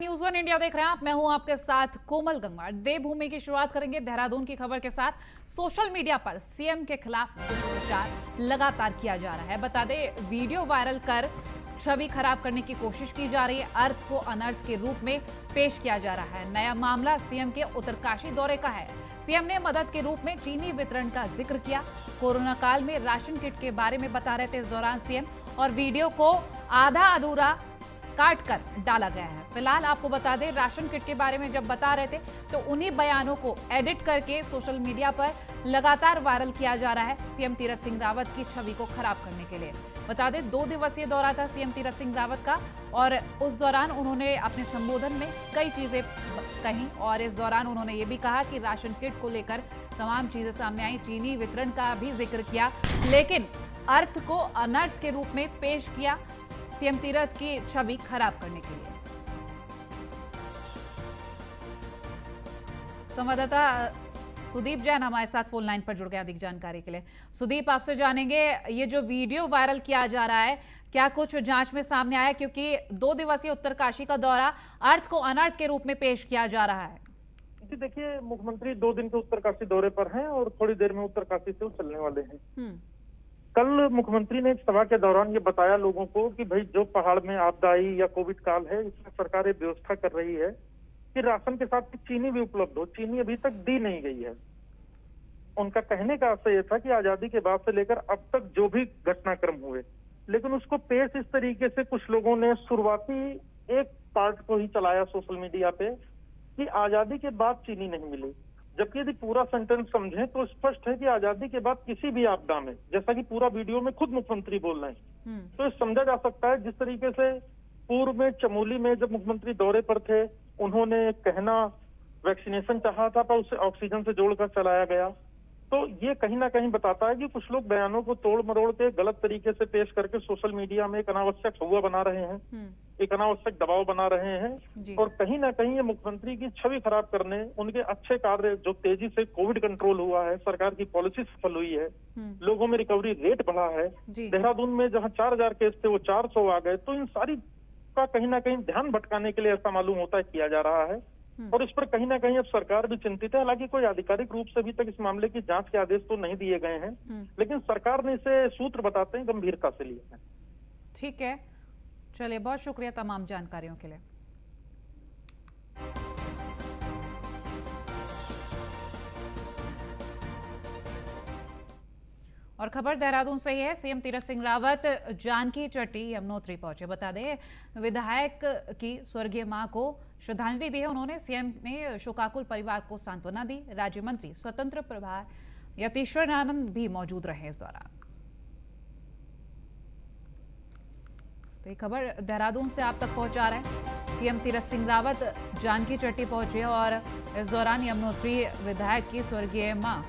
News one India देख रहे हैं आप। मैं हूं आपके साथ कोमल गंगवार। देवभूमि की शुरुआत करेंगे देहरादून की खबर के साथ। सोशल मीडिया पर सीएम के खिलाफ दुष्प्रचार लगातार किया जा रहा है। बता दें, वीडियो वायरल कर छवि खराब करने की कोशिश की जा रही है। अर्थ को अनर्थ के रूप में पेश किया जा रहा है। नया मामला सीएम के उत्तरकाशी दौरे का है। सीएम ने मदद के रूप में चीनी वितरण का जिक्र किया। कोरोना काल में राशन किट के बारे में बता रहे थे इस दौरान सीएम, और वीडियो को आधा अधूरा काट कर डाला गया है। फिलहाल आपको बता दें, राशन किट के बारे में जब बता रहे थे तो उन्हीं बयानों को एडिट करके सोशल मीडिया पर लगातार वायरल किया जा रहा है सीएम तीरथ सिंह रावत की छवि को खराब करने के लिए। बता दें, 2 दिवसीय दौरा था सीएम तीरथ सिंह रावत का, और उस दौरान उन्होंने अपने संबोधन में कई चीजें कही, और इस दौरान उन्होंने ये भी कहा कि राशन किट को लेकर तमाम चीजें सामने आई। चीनी वितरण का भी जिक्र किया, लेकिन अर्थ को अनर्थ के रूप में पेश किया सीएम तीरथ की छवि खराब करने के लिए। संवाददाता सुदीप जैन हमारे साथ फोन लाइन पर जुड़ गए अधिक जानकारी के लिए। सुदीप, आपसे जानेंगे, ये जो वीडियो वायरल किया जा रहा है, क्या कुछ जांच में सामने आया? क्योंकि 2 दिवसीय उत्तरकाशी का दौरा अर्थ को अनर्थ के रूप में पेश किया जा रहा है। जी देखिए, मुख्यमंत्री 2 दिन के उत्तरकाशी दौरे पर हैं और थोड़ी देर में उत्तरकाशी से वो चलने वाले हैं। कल मुख्यमंत्री ने एक सभा के दौरान ये बताया लोगों को कि भाई, जो पहाड़ में आपदा आई या कोविड काल है, इसमें सरकार ये व्यवस्था कर रही है कि राशन के साथ चीनी भी उपलब्ध हो। चीनी अभी तक दी नहीं गई है। उनका कहने का आशय ये था कि आजादी के बाद से लेकर अब तक जो भी घटनाक्रम हुए, लेकिन उसको पेश इस तरीके से कुछ लोगों ने शुरुआती एक पार्ट को ही चलाया सोशल मीडिया पे कि आजादी के बाद चीनी नहीं मिली, जबकि यदि पूरा सेंटेंस समझें तो स्पष्ट है कि आजादी के बाद किसी भी आपदा में, जैसा कि पूरा वीडियो में खुद मुख्यमंत्री बोल रहे हैं, तो ये समझा जा सकता है। जिस तरीके से पूर्व में चमोली में जब मुख्यमंत्री दौरे पर थे, उन्होंने कहना वैक्सीनेशन चाहा था पर उसे ऑक्सीजन से जोड़कर चलाया गया, तो ये कहीं ना कहीं बताता है कि कुछ लोग बयानों को तोड़ मरोड़ के गलत तरीके से पेश करके सोशल मीडिया में एक अनावश्यक हवा बना रहे हैं, एक अनावश्यक दबाव बना रहे हैं, और कहीं ना कहीं ये मुख्यमंत्री की छवि खराब करने, उनके अच्छे कार्य, जो तेजी से कोविड कंट्रोल हुआ है, सरकार की पॉलिसी सफल हुई है, लोगों में रिकवरी रेट बढ़ा है, देहरादून में जहां 4000 केस थे वो 400 आ गए, तो इन सारी का कहीं ना कहीं ध्यान भटकाने के लिए ऐसा मालूम होता है किया जा रहा है। और इस पर कहीं ना कहीं अब सरकार भी चिंतित है। हालांकि कोई आधिकारिक रूप से अभी तक इस मामले की जांच के आदेश तो नहीं दिए गए हैं, लेकिन सरकार ने इसे सूत्र बताते हैं गंभीरता से लिए हैं। ठीक है, चलिए, बहुत शुक्रिया तमाम जानकारियों के लिए। और खबर देहरादून से ही है। सीएम तीरथ सिंह रावत जानकी चट्टी यमुनोत्री पहुंचे। बता दें, विधायक की स्वर्गीय मां को श्रद्धांजलि दी है उन्होंने। सीएम ने शोकाकुल परिवार को सांत्वना दी। राज्य मंत्री स्वतंत्र प्रभार यतीश्वर आनंद भी मौजूद रहे इस दौरान। तो ये खबर देहरादून से आप तक पहुंचा रहे हैं। सीएम तीरथ सिंह रावत जानकी चट्टी पहुंचे और इस दौरान यमुनोत्री विधायक की स्वर्गीय मां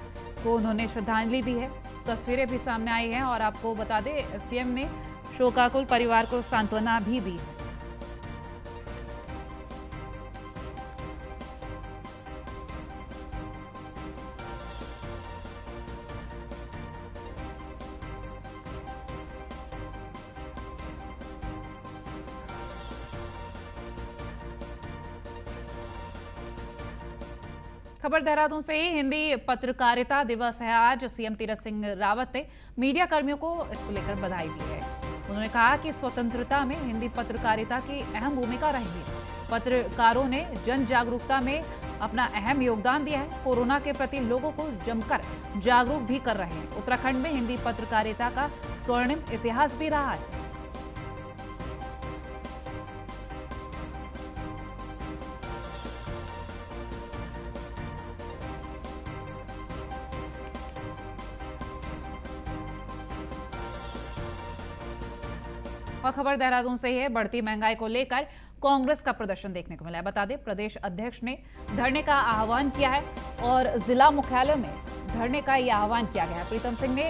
को उन्होंने श्रद्धांजलि दी है। तस्वीरें भी सामने आई हैं, और आपको बता दें, सीएम ने शोकाकुल परिवार को सांत्वना भी दी है। खबर देहरादून से ही। हिंदी पत्रकारिता दिवस है आज। सीएम तीरथ सिंह रावत ने मीडिया कर्मियों को इसको लेकर बधाई दी है। उन्होंने कहा कि स्वतंत्रता में हिंदी पत्रकारिता की अहम भूमिका रही है। पत्रकारों ने जन जागरूकता में अपना अहम योगदान दिया है। कोरोना के प्रति लोगों को जमकर जागरूक भी कर रहे हैं। उत्तराखंड में हिंदी पत्रकारिता का स्वर्णिम इतिहास भी रहा है। और खबर देहरादून से ही है। बढ़ती महंगाई को लेकर कांग्रेस का प्रदर्शन देखने को मिला है। बता दें, प्रदेश अध्यक्ष ने धरने का आह्वान किया है और जिला मुख्यालय में धरने का यह आह्वान किया गया है। प्रीतम सिंह ने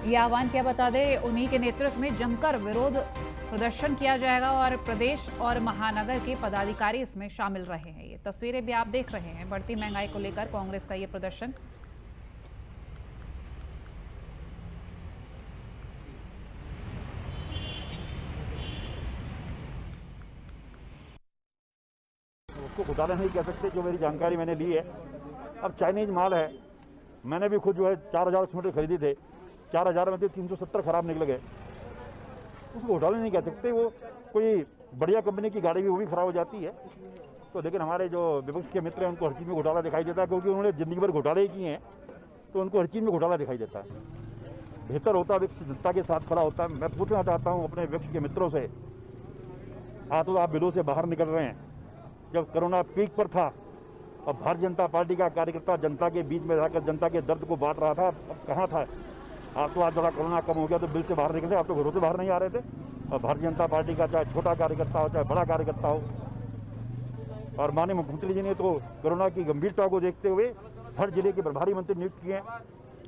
यह आह्वान किया। बता दें, उन्हीं के नेतृत्व में जमकर विरोध प्रदर्शन किया जाएगा और प्रदेश और महानगर के पदाधिकारी इसमें शामिल रहे हैं। ये तस्वीरें भी आप देख रहे हैं। बढ़ती महंगाई को लेकर कांग्रेस का ये प्रदर्शन। उसको घोटाला नहीं कह सकते, जो मेरी जानकारी मैंने ली है। अब चाइनीज माल है, मैंने भी खुद जो है 4000 सिलेंडर खरीदे थे, 4000 में से 370 खराब निकल गए, उसको घोटाला नहीं कह सकते। वो कोई बढ़िया कंपनी की गाड़ी भी वो भी खराब हो जाती है। तो लेकिन हमारे जो विपक्ष के मित्र हैं उनको हर चीज़ में घोटाला दिखाई देता है, क्योंकि उन्होंने जिंदगी भर घोटाले ही किए हैं, तो उनको हर चीज़ में घोटाला दिखाई देता है। बेहतर होता है विपक्ष जनता के साथ खड़ा होता है। मैं पूछना चाहता हूँ अपने विपक्ष के मित्रों से, तो आप बिलों से बाहर निकल रहे हैं। जब कोरोना पीक पर था और भारतीय जनता पार्टी का कार्यकर्ता जनता के बीच में रहकर जनता के दर्द को बांट रहा था, अब कहाँ था? आप तो आज जरा कोरोना कम हो गया तो बिल से बाहर निकले, आप तो घरों से बाहर नहीं आ रहे थे। और भारतीय जनता पार्टी का चाहे छोटा कार्यकर्ता हो चाहे बड़ा कार्यकर्ता हो, और माननीय मुख्यमंत्री जी ने तो कोरोना की गंभीरता को देखते हुए हर जिले के प्रभारी मंत्री नियुक्त किए हैं।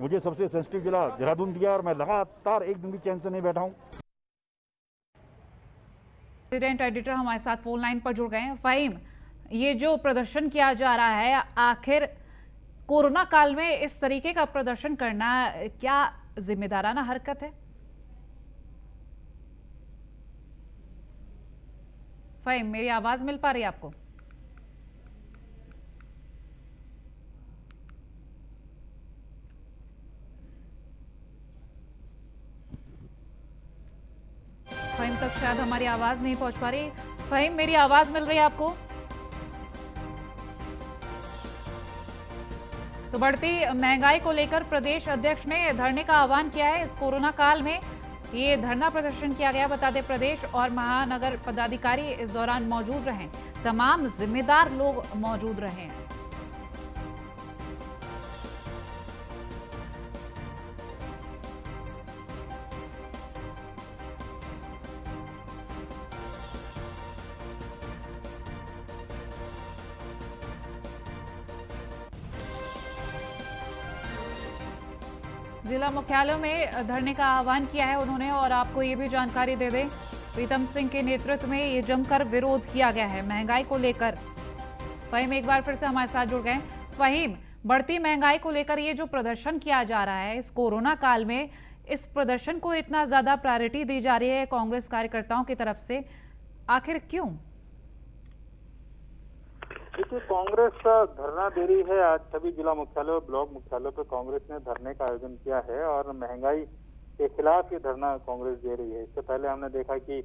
मुझे सबसे सेंसिटिव जिला देहरादून दिया और मैं लगातार एक दिन भी चैन से नहीं बैठा हूँ। रेसिडेंट एडिटर हमारे साथ फोन लाइन पर जुड़ गए हैं। फहीम, ये जो प्रदर्शन किया जा रहा है, आखिर कोरोना काल में इस तरीके का प्रदर्शन करना क्या जिम्मेदाराना हरकत है? फहीम, मेरी आवाज मिल पा रही है आपको? फहीम तक शायद हमारी आवाज नहीं पहुंच पा रही। फहीम, मेरी आवाज मिल रही है आपको? तो बढ़ती महंगाई को लेकर प्रदेश अध्यक्ष ने धरने का आह्वान किया है। इस कोरोना काल में ये धरना प्रदर्शन किया गया। बता दें, प्रदेश और महानगर पदाधिकारी इस दौरान मौजूद रहे, तमाम जिम्मेदार लोग मौजूद रहे। जिला मुख्यालयों में धरने का आह्वान किया है उन्होंने। और आपको ये भी जानकारी दे दें, प्रीतम सिंह के नेतृत्व में ये जमकर विरोध किया गया है महंगाई को लेकर। फहीम एक बार फिर से हमारे साथ जुड़ गए। फहीम, बढ़ती महंगाई को लेकर ये जो प्रदर्शन किया जा रहा है इस कोरोना काल में, इस प्रदर्शन को इतना ज्यादा प्रायोरिटी दी जा रही है कांग्रेस कार्यकर्ताओं की तरफ से, आखिर क्यों? देखिए, कांग्रेस धरना दे रही है। आज सभी जिला मुख्यालय और ब्लॉक मुख्यालयों पर कांग्रेस ने धरने का आयोजन किया है और महंगाई के खिलाफ ये धरना कांग्रेस दे रही है। इससे पहले हमने देखा कि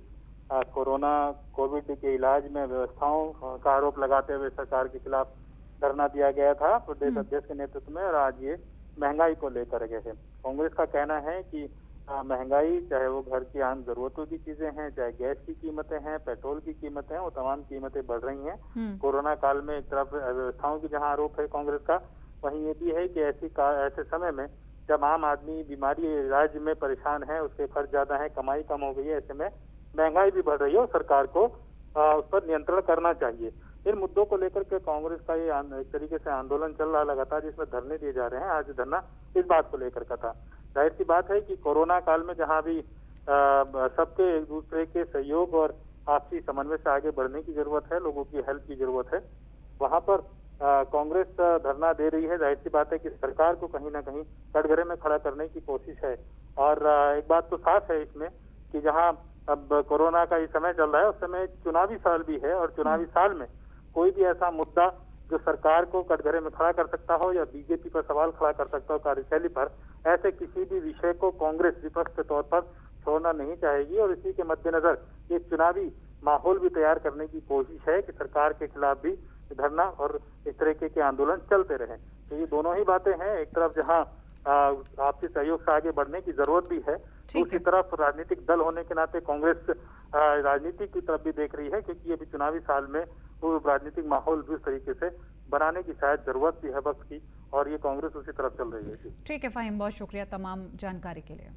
कोरोना कोविड के इलाज में व्यवस्थाओं का आरोप लगाते हुए सरकार के खिलाफ धरना दिया गया था प्रदेश अध्यक्ष के नेतृत्व में, और आज ये महंगाई को लेकर गए हैं। कांग्रेस का कहना है कि महंगाई, चाहे वो घर की आम जरूरतों की चीजें हैं, चाहे गैस की कीमतें हैं, पेट्रोल की कीमतें हैं, वो तमाम कीमतें बढ़ रही हैं। कोरोना काल में एक तरफ व्यवस्थाओं की जहां आरोप है कांग्रेस का, वहीं ये भी है कि ऐसे समय में जब आम आदमी बीमारी इलाज में परेशान है, उसके खर्च ज्यादा है, कमाई कम हो गई है, ऐसे में महंगाई भी बढ़ रही है और सरकार को उस पर नियंत्रण करना चाहिए। इन मुद्दों को लेकर के कांग्रेस का ये एक तरीके से आंदोलन चल रहा लगातार, जिसमें धरने दिए जा रहे हैं। आज धरना इस बात को लेकर का था। जाहिर सी बात है कि कोरोना काल में जहां भी सबके एक दूसरे के सहयोग और आपसी समन्वय से आगे बढ़ने की जरूरत है, लोगों की हेल्प की जरूरत है, वहां पर कांग्रेस धरना दे रही है। जाहिर सी बात है कि सरकार को कहीं ना कहीं कटघरे में खड़ा करने की कोशिश है। और एक बात तो साफ है इसमें कि जहां अब कोरोना का ये समय चल रहा है, उस समय चुनावी साल भी है, और चुनावी साल में कोई भी ऐसा मुद्दा जो सरकार को कटघरे में खड़ा कर सकता हो या बीजेपी पर सवाल खड़ा कर सकता हो कार्यशैली पर, ऐसे किसी भी विषय को कांग्रेस विपक्ष के तौर पर छोड़ना नहीं चाहेगी। और इसी के मद्देनजर ये चुनावी माहौल भी तैयार करने की कोशिश है कि सरकार के खिलाफ भी धरना और इस तरीके के आंदोलन चलते रहे। तो ये दोनों ही बातें हैं। एक तरफ जहां आपसी सहयोग से आगे बढ़ने की जरूरत भी है, दूसरी तरफ राजनीतिक दल होने के नाते कांग्रेस राजनीति की तरफ भी देख रही है, क्योंकि अभी चुनावी साल में वो राजनीतिक माहौल भी उस तरीके से बनाने की शायद जरूरत भी है वक्त की, और ये कांग्रेस उसी तरफ चल रही है। ठीक है फहीम, बहुत शुक्रिया तमाम जानकारी के लिए।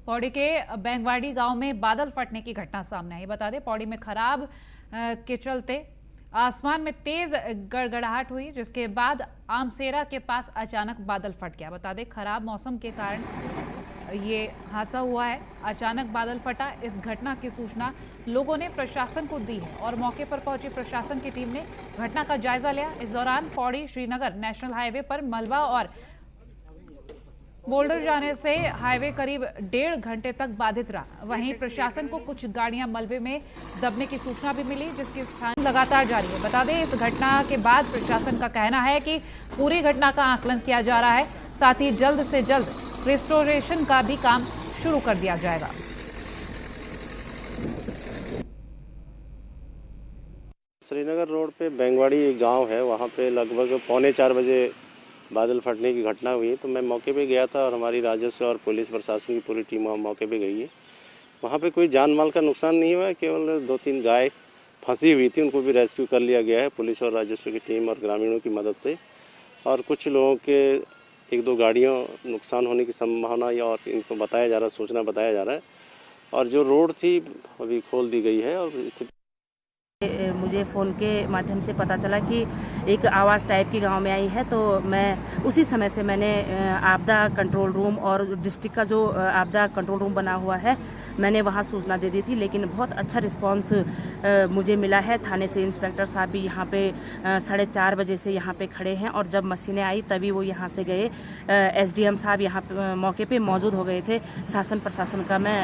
पौड़ी के बैंगवाड़ी गांव में बादल फटने की घटना सामने आई। बता दें, पौड़ी में खराब के चलते आसमान में तेज गड़गड़ाहट हुई, जिसके बाद आमसेरा के पास अचानक बादल फट गया। बता दें, खराब मौसम के कारण ये हादसा हुआ है, अचानक बादल फटा। इस घटना की सूचना लोगों ने प्रशासन को दी है और मौके पर पहुंची प्रशासन की टीम ने घटना का जायजा लिया। इस दौरान पौड़ी श्रीनगर नेशनल हाईवे पर मलबा और बोल्डर जाने से हाईवे करीब 1.5 घंटे तक बाधित रहा। वहीं प्रशासन को कुछ गाड़ियां मलबे में दबने की सूचना भी मिली, जिसकी स्थान लगातार जारी है। बता दें, इस घटना के बाद प्रशासन का कहना है कि पूरी घटना का आकलन किया जा रहा है, साथ ही जल्द से जल्द रिस्टोरेशन का भी काम शुरू कर दिया जाएगा। श्रीनगर रोड पे बेंगवाड़ी गांव है, वहाँ पे लगभग 3:45 बजे बादल फटने की घटना हुई। तो मैं मौके पे गया था और हमारी राजस्व और पुलिस प्रशासन की पूरी टीम मौके पे गई है। वहाँ पे कोई जान माल का नुकसान नहीं हुआ है, केवल 2-3 गाय फंसी हुई थी, उनको भी रेस्क्यू कर लिया गया है पुलिस और राजस्व की टीम और ग्रामीणों की मदद से। और कुछ लोगों के 1-2 गाड़ियों नुकसान होने की संभावना या और इनको बताया जा रहा है, सूचना बताया जा रहा है। और जो रोड थी अभी खोल दी गई है। और मुझे फ़ोन के माध्यम से पता चला कि एक आवाज़ टाइप की गांव में आई है, तो मैं उसी समय से मैंने आपदा कंट्रोल रूम और डिस्ट्रिक्ट का जो आपदा कंट्रोल रूम बना हुआ है, मैंने वहां सूचना दे दी थी। लेकिन बहुत अच्छा रिस्पांस मुझे मिला है। थाने से इंस्पेक्टर साहब भी यहां पे 4:30 बजे से यहां पे खड़े हैं और जब मशीनें आई तभी वो यहां से गए। एसडीएम साहब यहां पे मौके पे मौजूद हो गए थे। शासन प्रशासन का मैं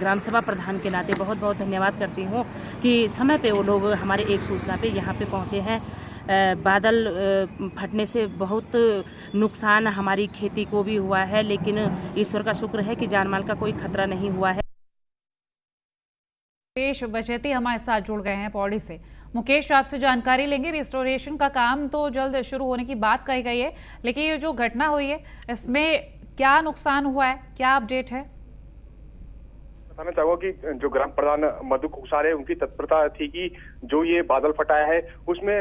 ग्राम सभा प्रधान के नाते बहुत बहुत धन्यवाद करती हूँ कि समय पे वो लोग हमारे एक सूचना पे यहाँ पे पहुँचे हैं। बादल फटने से बहुत नुकसान हमारी खेती को भी हुआ है, लेकिन ईश्वर का शुक्र है कि जानमाल का कोई खतरा नहीं हुआ है। मुकेश बचेती हमारे साथ जुड़ गए हैं पौड़ी से। मुकेश, आपसे जानकारी लेंगे। रिस्टोरेशन का काम तो जल्द शुरू होने की बात कही गई है, लेकिन ये जो घटना हुई है इसमें क्या नुकसान हुआ है, क्या अपडेट है? बताना चाहूंगा कि जो ग्राम प्रधान मधु कुसारे, उनकी तत्परता थी कि जो ये बादल फटाया है उसमें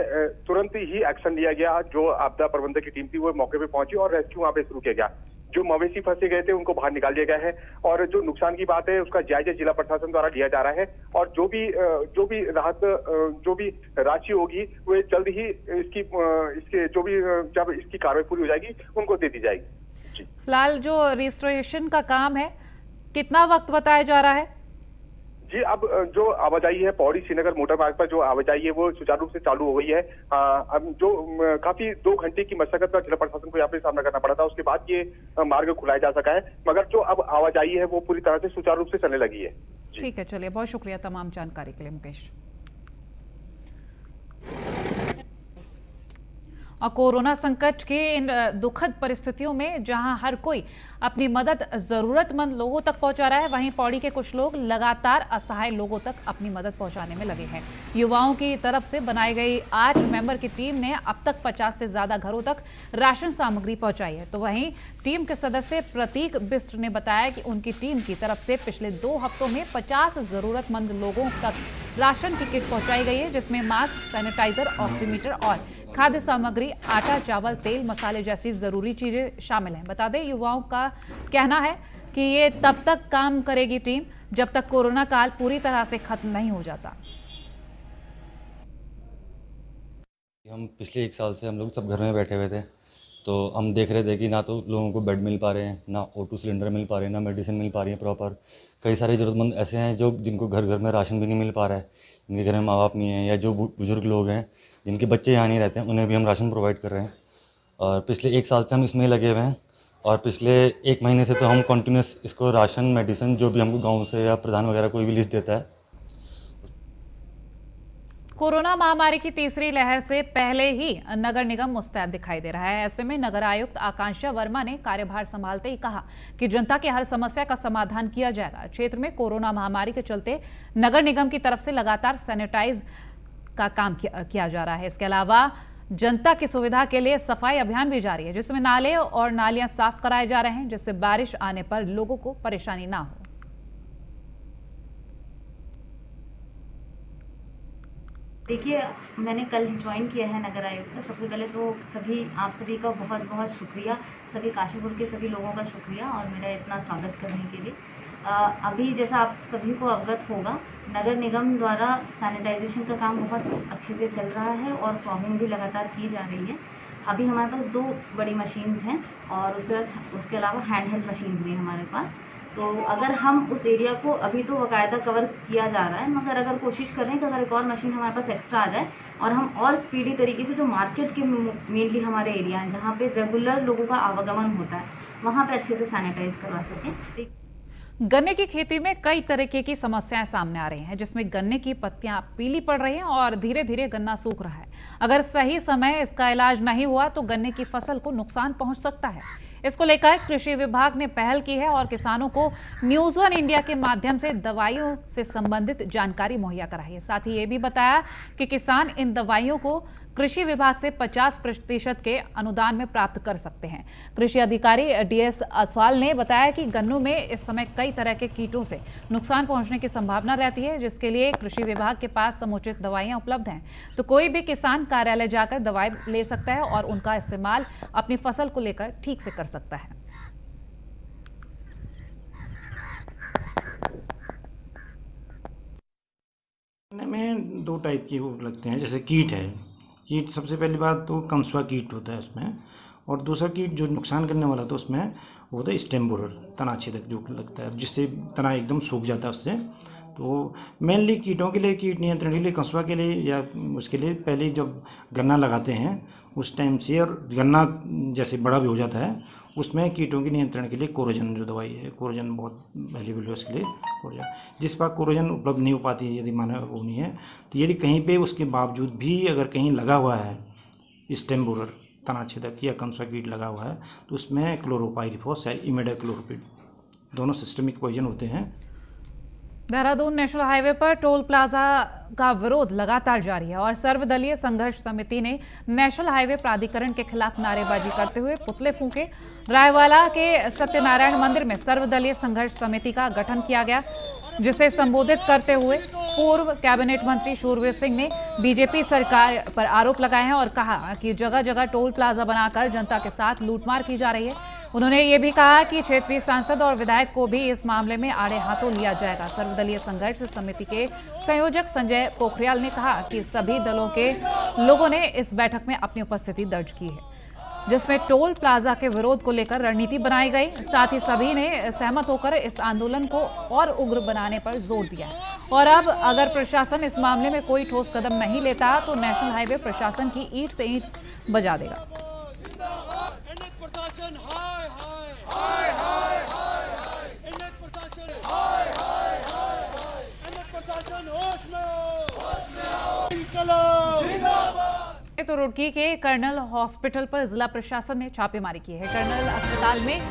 तुरंत ही एक्शन लिया गया। जो आपदा प्रबंधक की टीम थी वो मौके पे पहुंची और रेस्क्यू वहां पे शुरू किया गया। जो मवेशी फंसे गए थे उनको बाहर निकाल दिया गया है और जो नुकसान की बात है उसका जायजा जिला प्रशासन द्वारा लिया जा रहा है। और जो भी राहत, जो भी राशि होगी वो जल्द ही इसके जो भी जब इसकी कार्रवाई पूरी हो जाएगी उनको दे दी जाएगी। फिलहाल जो रिस्टोरेशन का काम है कितना वक्त बताया जा रहा है? जी, अब जो आवाजाही है पौड़ी श्रीनगर मोटर मार्ग पर, जो आवाजाही है वो सुचारू रूप से चालू हो गई है। अब जो काफी 2 घंटे की मशक्कत का जिला प्रशासन को यहाँ पे सामना करना पड़ा था, उसके बाद ये मार्ग खुलाया जा सका है। मगर जो अब आवाजाही है वो पूरी तरह से सुचारू रूप से चलने लगी है। ठीक है, चलिए, बहुत शुक्रिया तमाम जानकारी के लिए मुकेश। और कोरोना संकट के इन दुखद परिस्थितियों में जहां हर कोई अपनी मदद जरूरतमंद लोगों तक पहुंचा रहा है, वहीं पौड़ी के कुछ लोग लगातार असहाय लोगों तक अपनी मदद पहुंचाने में लगे हैं। युवाओं की तरफ से बनाई गई 8 मेंबर की टीम ने अब तक 50 से ज्यादा घरों तक राशन सामग्री पहुंचाई है। तो वहीं टीम के सदस्य प्रतीक बिष्ट ने बताया कि उनकी टीम की तरफ से पिछले 2 हफ्तों में 50 जरूरतमंद लोगों तक राशन की किट पहुंचाई गई है, जिसमें मास्क, सैनिटाइजर, ऑक्सीमीटर और खाद्य सामग्री, आटा, चावल, तेल, मसाले जैसी जरूरी चीजें शामिल हैं। बता दें, युवाओं का कहना है कि ये तब तक काम करेगी टीम जब तक कोरोना काल पूरी तरह से खत्म नहीं हो जाता। हम पिछले 1 साल से हम लोग सब घर में बैठे हुए थे, तो हम देख रहे थे कि ना तो लोगों को बेड मिल पा रहे हैं, ना O2 सिलेंडर मिल पा रहे हैं, ना मेडिसिन मिल पा रही है प्रॉपर। कई सारे ज़रूरतमंद ऐसे हैं जिनको घर घर में राशन भी नहीं मिल पा रहा है, जिनके घर में माँ बाप नहीं है, या जो बुजुर्ग लोग हैं जिनके बच्चे यहाँ नहीं रहते हैं, उन्हें भी हम राशन प्रोवाइड कर रहे हैं। और पिछले 1 साल से हम इसमें लगे हुए हैं और पिछले 1 महीने से तो हम कंटिन्यूस इसको राशन, मेडिसिन, जो भी हमको गाँव से या प्रधान वगैरह कोई भी लिस्ट देता है। कोरोना महामारी की तीसरी लहर से पहले ही नगर निगम मुस्तैद दिखाई दे रहा है। ऐसे में नगर आयुक्त आकांक्षा वर्मा ने कार्यभार संभालते ही कहा कि जनता की हर समस्या का समाधान किया जाएगा। क्षेत्र में कोरोना महामारी के चलते नगर निगम की तरफ से लगातार सैनिटाइज का काम किया जा रहा है। इसके अलावा जनता की सुविधा के लिए सफाई अभियान भी जारी है, जिसमें नाले और नालियां साफ कराए जा रहे हैं, जिससे बारिश आने पर लोगों को परेशानी ना हो। देखिए, मैंने कल ज्वाइन किया है नगर आयुक्त। सबसे पहले तो आप सभी का बहुत बहुत शुक्रिया, सभी काशीपुर के सभी लोगों का शुक्रिया और मेरा इतना स्वागत करने के लिए। अभी जैसा आप सभी को अवगत होगा, नगर निगम द्वारा सैनिटाइजेशन का काम बहुत अच्छे से चल रहा है और फॉगिंग भी लगातार की जा रही है। अभी हमारे पास 2 बड़ी मशीन्स हैं और उसके अलावा हैंड हेल्ड मशीन्स भी हैं हमारे पास। तो अगर हम उस एरिया को अभी तो बाकायदा कवर किया जा रहा है, मगर अगर कोशिश कर रहे हैं कि अगर एक और मशीन हमारे पास एक्स्ट्रा आ जाए और हम और स्पीडी तरीके से जो मार्केट के मेनली हमारे एरिया हैं जहाँ पे रेगुलर लोगों का आवागमन होता है वहाँ पे अच्छे से सैनिटाइज करवा सकें। गन्ने की खेती में कई तरीके की समस्याएं सामने आ रही हैं, जिसमें गन्ने की पत्तियां पीली पड़ रही हैं और धीरे धीरे गन्ना सूख रहा है। अगर सही समय इसका इलाज नहीं हुआ तो गन्ने की फसल को नुकसान पहुंच सकता है। इसको लेकर कृषि विभाग ने पहल की है और किसानों को न्यूज़ वन इंडिया के माध्यम से दवाइयों से संबंधित जानकारी मुहैया कराई है। साथ ही ये भी बताया कि किसान इन दवाइयों को कृषि विभाग से 50% के अनुदान में प्राप्त कर सकते हैं। कृषि अधिकारी DS असवाल ने बताया कि गन्नों में इस समय कई तरह के कीटों से नुकसान पहुंचने की संभावना रहती है, जिसके लिए कृषि विभाग के पास समुचित दवाइयां उपलब्ध हैं। तो कोई भी किसान कार्यालय जाकर दवाई ले सकता है और उनका इस्तेमाल अपनी फसल को लेकर ठीक से कर सकता है। में 2 टाइप के वो लगते हैं, जैसे कीट है। कीट सबसे पहली बात तो कंसुआ कीट होता है उसमें, और दूसरा कीट जो नुकसान करने वाला था उसमें वो होता है स्टेम बोरर, तनाछेदक जो लगता है, जिससे तना एकदम सूख जाता है उससे। तो मेनली कीटों के लिए, कीट नियंत्रण के लिए, कंसुआ के लिए या उसके लिए पहले जब गन्ना लगाते हैं उस टाइम से, और गन्ना जैसे बड़ा भी हो जाता है उसमें कीटों के नियंत्रण के लिए कोरोजन जो दवाई है, कोरोजन बहुत वैल्यूबल है उसके लिए। कोरोजन जिस पर कोरोजन उपलब्ध नहीं हो पाती है, यदि माना वो नहीं है, तो यदि कहीं पे उसके बावजूद भी अगर कहीं लगा हुआ है स्टेम बोरर, तनाछेदक या कंसुआ कीट लगा हुआ है, तो उसमें क्लोरोपाइरिफॉस या इमिडाक्लोप्रिड दोनों सिस्टमिक पॉइजन होते हैं। देहरादून नेशनल हाईवे पर टोल प्लाजा का विरोध लगातार जारी है और सर्वदलीय संघर्ष समिति ने नेशनल हाईवे प्राधिकरण के खिलाफ नारेबाजी करते हुए पुतले फूंके। रायवाला के सत्यनारायण मंदिर में सर्वदलीय संघर्ष समिति का गठन किया गया, जिसे संबोधित करते हुए पूर्व कैबिनेट मंत्री शूरवीर सिंह ने बीजेपी सरकार पर आरोप लगाए हैं और कहा कि जगह जगह टोल प्लाजा बनाकर जनता के साथ लूटमार की जा रही है। उन्होंने ये भी कहा कि क्षेत्रीय सांसद और विधायक को भी इस मामले में आड़े हाथों लिया जाएगा। सर्वदलीय संघर्ष समिति के संयोजक संजय पोखरियाल ने कहा कि सभी दलों के लोगों ने इस बैठक में अपनी उपस्थिति दर्ज की है, जिसमें टोल प्लाजा के विरोध को लेकर रणनीति बनाई गई। साथ ही सभी ने सहमत होकर इस आंदोलन को और उग्र बनाने पर जोर दिया और अब अगर प्रशासन इस मामले में कोई ठोस कदम नहीं लेता तो नेशनल हाईवे प्रशासन की ईंट से ईंट बजा देगा। तो रुड़की के कर्नल हॉस्पिटल पर जिला प्रशासन ने छापेमारी की है। कर्नल अस्पताल में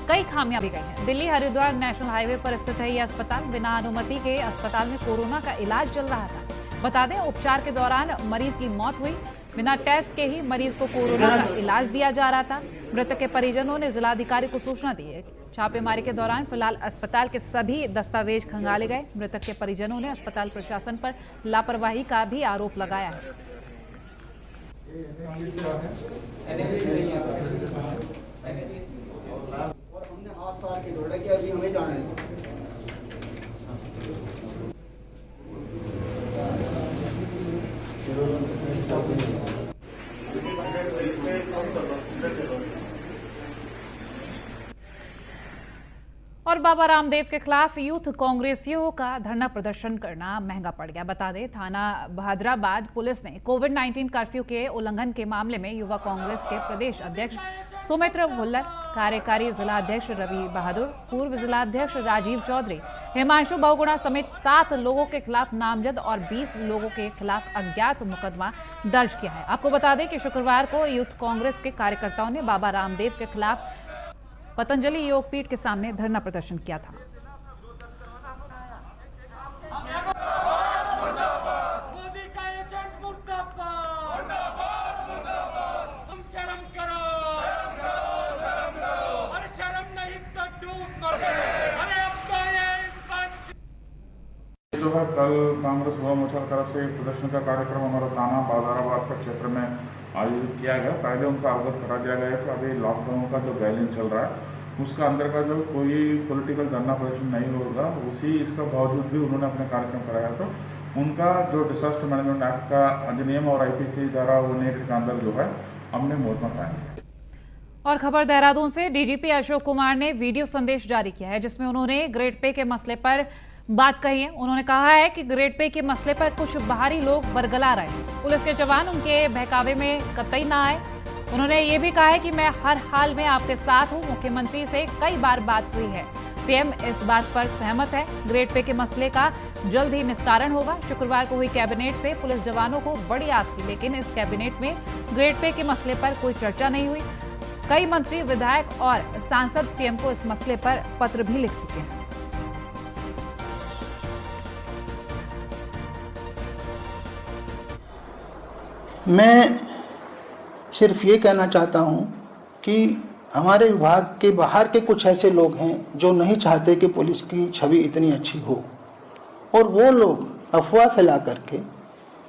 कई खामियां भी गई हैं। दिल्ली हरिद्वार नेशनल हाईवे पर स्थित है यह अस्पताल। बिना अनुमति के अस्पताल में कोरोना का इलाज चल रहा था। बता दें, उपचार के दौरान मरीज की मौत हुई। बिना टेस्ट के ही मरीज को कोरोना का इलाज दिया जा रहा था। मृतक के परिजनों ने जिलाधिकारी को सूचना दी है। छापेमारी के दौरान फिलहाल अस्पताल के सभी दस्तावेज खंगाले गए। मृतक के परिजनों ने अस्पताल प्रशासन पर लापरवाही का भी आरोप लगाया है। और हमने 8 साल के जोड़े कि अभी हमें जाना है। और बाबा रामदेव के खिलाफ यूथ कांग्रेसियों का धरना प्रदर्शन करना महंगा पड़ गया। बता दें, थाना बहादुराबाद पुलिस ने कोविड-19 कर्फ्यू के उल्लंघन के मामले में युवा कांग्रेस के प्रदेश अध्यक्ष सुमित्र भुल्लर, कार्यकारी जिला अध्यक्ष रवि बहादुर, पूर्व जिला अध्यक्ष राजीव चौधरी, हिमांशु बहुगुणा समेत 7 लोगों के खिलाफ नामजद और 20 लोगों के खिलाफ अज्ञात मुकदमा दर्ज किया है। आपको बता दें कि शुक्रवार को यूथ कांग्रेस के कार्यकर्ताओं ने बाबा रामदेव के खिलाफ पतंजलि योगपीठ के सामने धरना प्रदर्शन किया था। जो है कल कांग्रेस युवा मोर्चा की तरफ से प्रदर्शन का कार्यक्रम हमारा थाना बहादुराबाद का क्षेत्र में आयोजित किया गया। पहले उनका अवगत करा दिया गया कि अभी लॉकडाउन का जो गाइडलाइन चल रहा है उसका अंदर का जो कोई पॉलिटिकल धरना प्रदर्शन नहीं होगा, उसी इसका बावजूद भी उन्होंने अपने कार्यक्रम कराया। तो उनका जो डिजास्टर मैनेजमेंट एक्ट का अधिनियम और IPC द्वारा वो के अंदर जो है हमने मोहतरमा कायम किया। और खबर देहरादून से, डीजीपी अशोक कुमार ने वीडियो संदेश जारी किया है जिसमें उन्होंने ग्रेड पे के मसले पर बात कही है। उन्होंने कहा है कि ग्रेड पे के मसले पर कुछ बाहरी लोग बरगला रहे हैं, पुलिस के जवान उनके बहकावे में कतई ना आए। उन्होंने ये भी कहा है कि मैं हर हाल में आपके साथ हूं। मुख्यमंत्री से कई बार बात हुई है, सीएम इस बात पर सहमत है। ग्रेड पे के मसले का जल्द ही निस्तारण होगा। शुक्रवार को हुई कैबिनेट से पुलिस जवानों को बड़ी आस थी, लेकिन इस कैबिनेट में ग्रेड पे के मसले पर कोई चर्चा नहीं हुई। कई मंत्री, विधायक और सांसद सीएम को इस मसले पर पत्र भी लिख चुके हैं। मैं सिर्फ ये कहना चाहता हूँ कि हमारे विभाग के बाहर के कुछ ऐसे लोग हैं जो नहीं चाहते कि पुलिस की छवि इतनी अच्छी हो, और वो लोग अफवाह फैला करके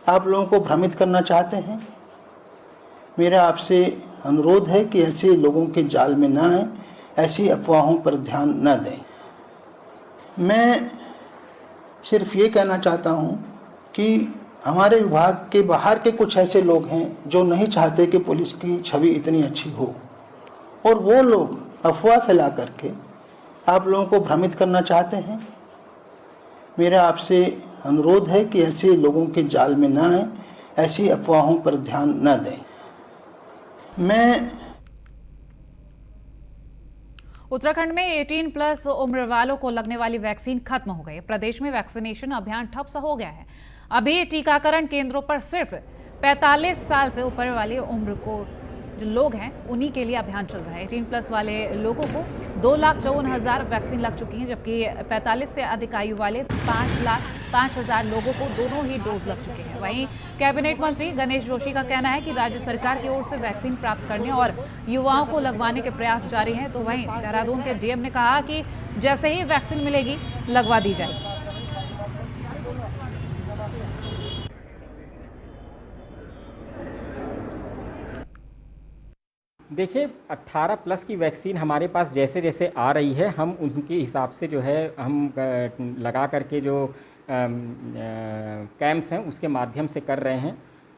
आप लोगों को भ्रमित करना चाहते हैं। मेरा आपसे अनुरोध है कि ऐसे लोगों के जाल में ना आए, ऐसी अफवाहों पर ध्यान न दें। मैं सिर्फ ये कहना चाहता हूँ कि हमारे विभाग के बाहर के कुछ ऐसे लोग हैं जो नहीं चाहते कि पुलिस की छवि इतनी अच्छी हो, और वो लोग अफवाह फैला करके आप लोगों को भ्रमित करना चाहते हैं। मेरा आपसे अनुरोध है कि ऐसे लोगों के जाल में ना आए, ऐसी अफवाहों पर ध्यान न दें। मैं उत्तराखंड में 18+ उम्र वालों को लगने वाली वैक्सीन खत्म हो गई। प्रदेश में वैक्सीनेशन अभियान ठप सा हो गया है। अभी टीकाकरण केंद्रों पर सिर्फ 45 साल से ऊपर वाली उम्र को जो लोग हैं उन्हीं के लिए अभियान चल रहा है। 18+ वाले लोगों को 2,54,000 वैक्सीन लग चुकी हैं, जबकि 45 से अधिक आयु वाले 5,05,000 लोगों को दोनों ही डोज लग चुके हैं। वहीं कैबिनेट मंत्री गणेश जोशी का कहना है कि राज्य सरकार की ओर से वैक्सीन प्राप्त करने और युवाओं को लगवाने के प्रयास जारी हैं। तो वहीं देहरादून के डीएम ने कहा कि जैसे ही वैक्सीन मिलेगी लगवा दी जाएगी। देखिए 18+ की वैक्सीन हमारे पास जैसे जैसे आ रही है, हम उनके हिसाब से जो है हम लगा करके जो कैंप्स हैं उसके माध्यम से कर रहे हैं।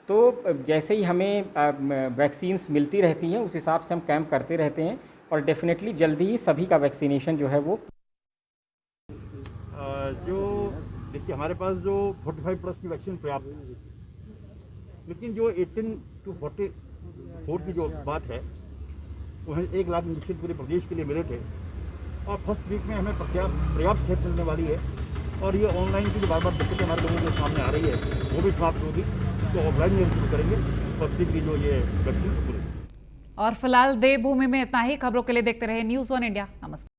तो जैसे ही हमें वैक्सीन्स मिलती रहती हैं उस हिसाब से हम कैंप करते रहते हैं, और डेफिनेटली जल्दी ही सभी का वैक्सीनेशन जो है वो जो देखिए हमारे पास जो 45+ की वैक्सीन पर्याप्त है, लेकिन जो 18 to 44 की जो बात है उन्हें 1 लाख इंजेक्शन पूरे प्रदेश के लिए मिले थे, और फर्स्ट वीक में हमें पर्याप्त खेप मिलने वाली है। और ये ऑनलाइन की जो बार दिक्कतें हमारे लोगों के सामने आ रही है वो भी समाप्त होगी, तो ऑफलाइन में शुरू करेंगे फर्स्ट वीक की जो ये वैक्सीन पूरी। और फिलहाल देवभूमि में इतना ही। खबरों के लिए देखते रहे News 1 इंडिया। नमस्कार।